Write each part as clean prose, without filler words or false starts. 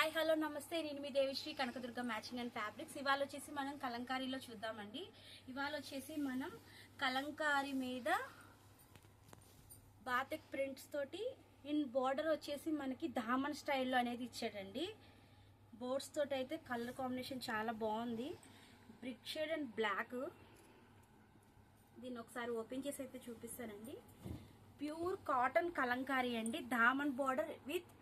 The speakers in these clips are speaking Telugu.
హాయ్ హలో నమస్తే, నేను మీ Devisri Kanakadurga matching and fabrics. ఇవాళ వచ్చేసి మనం కలంకారీలో చూద్దామండి. ఇవాళ వచ్చేసి మనం కలంకారీ మీద బాతిక్ ప్రింట్స్ తోటి ఇన్ బోర్డర్ వచ్చేసి మనకి దామన్ స్టైల్లో అనేది ఇచ్చాడండి. బోర్డ్స్ తోటి అయితే కలర్ కాంబినేషన్ చాలా బాగుంది, బ్రిక్ షేడ్ అండ్ బ్లాక్. దీన్ని ఒకసారి ఓపెన్ చేసి అయితే చూపిస్తానండి. ప్యూర్ కాటన్ కలంకారీ అండి, Daman border with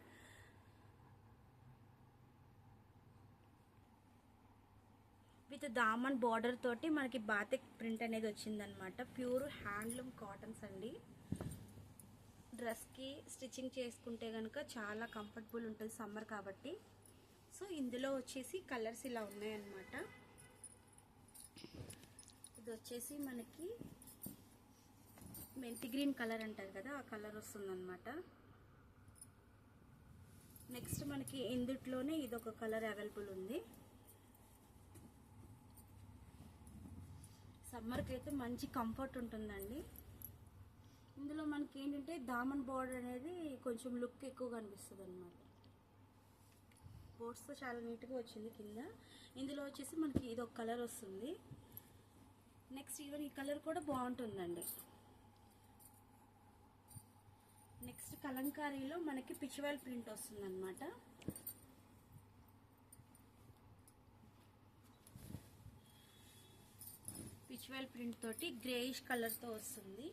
Daman border తోటి మనకి బాతిక్ ప్రింట్ అనేది వచ్చిందనమాట. ప్యూర్ హ్యాండ్లూమ్ కాటన్స్ అండి. డ్రెస్కి స్టిచ్చింగ్ చేసుకుంటే కనుక చాలా కంఫర్టబుల్ ఉంటుంది సమ్మర్ కాబట్టి. సో ఇందులో వచ్చేసి కలర్స్ ఇలా ఉన్నాయన్నమాట. ఇది వచ్చేసి మనకి మెంతి గ్రీన్ కలర్ అంటారు కదా, ఆ కలర్ వస్తుందన్నమాట. నెక్స్ట్ మనకి ఇందుట్లోనే ఇదొక కలర్ అవైలబుల్ ఉంది. సమ్మర్కి అయితే మంచి కంఫర్ట్ ఉంటుందండి. ఇందులో మనకి ఏంటంటే దామన్ బోర్డర్ అనేది కొంచెం లుక్ ఎక్కువ కనిపిస్తుంది అనమాట. బోర్డ్స్తో చాలా నీట్గా వచ్చింది కింద. ఇందులో వచ్చేసి మనకి ఇదొక కలర్ వస్తుంది. నెక్స్ట్ ఈవెన్ ఈ కలర్ కూడా బాగుంటుందండి. నెక్స్ట్ కలంకారీలో మనకి పిచ్వాల్ ప్రింట్ వస్తుంది అనమాట. పిచ్వాల్ ప్రింట్ తోటి గ్రేయిష్ కలర్తో వస్తుంది.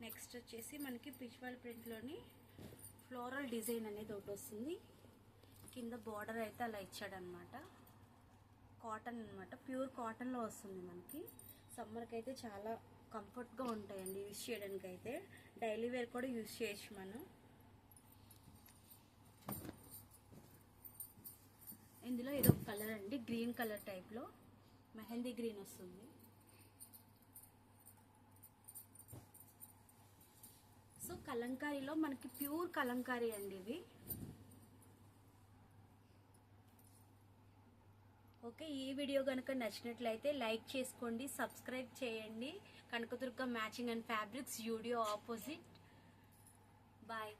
నెక్స్ట్ వచ్చేసి మనకి పిచ్వాల్ ప్రింట్లోని ఫ్లోరల్ డిజైన్ అనేది ఒకటి వస్తుంది. కింద బార్డర్ అయితే అలా ఇచ్చాడనమాట. కాటన్ అనమాట, ప్యూర్ కాటన్లో వస్తుంది మనకి. సమ్మర్కి అయితే చాలా కంఫర్ట్గా ఉంటాయండి యూజ్ చేయడానికి. అయితే డైలీ వేర్ కూడా యూజ్ చేయొచ్చు మనం. ఇందులో ఇదొక కలర్ అండి, గ్రీన్ కలర్ టైప్లో మెహందీ గ్రీన్ వస్తుంది. సో కలంకారీలో మనకి ప్యూర్ కలంకారీ అండి ఇవి. ఓకే, ఈ వీడియో కనుక నచ్చినట్లయితే లైక్ చేసుకోండి, సబ్స్క్రైబ్ చేయండి. Kanakadurga matching and fabrics, studio opposite. Bye.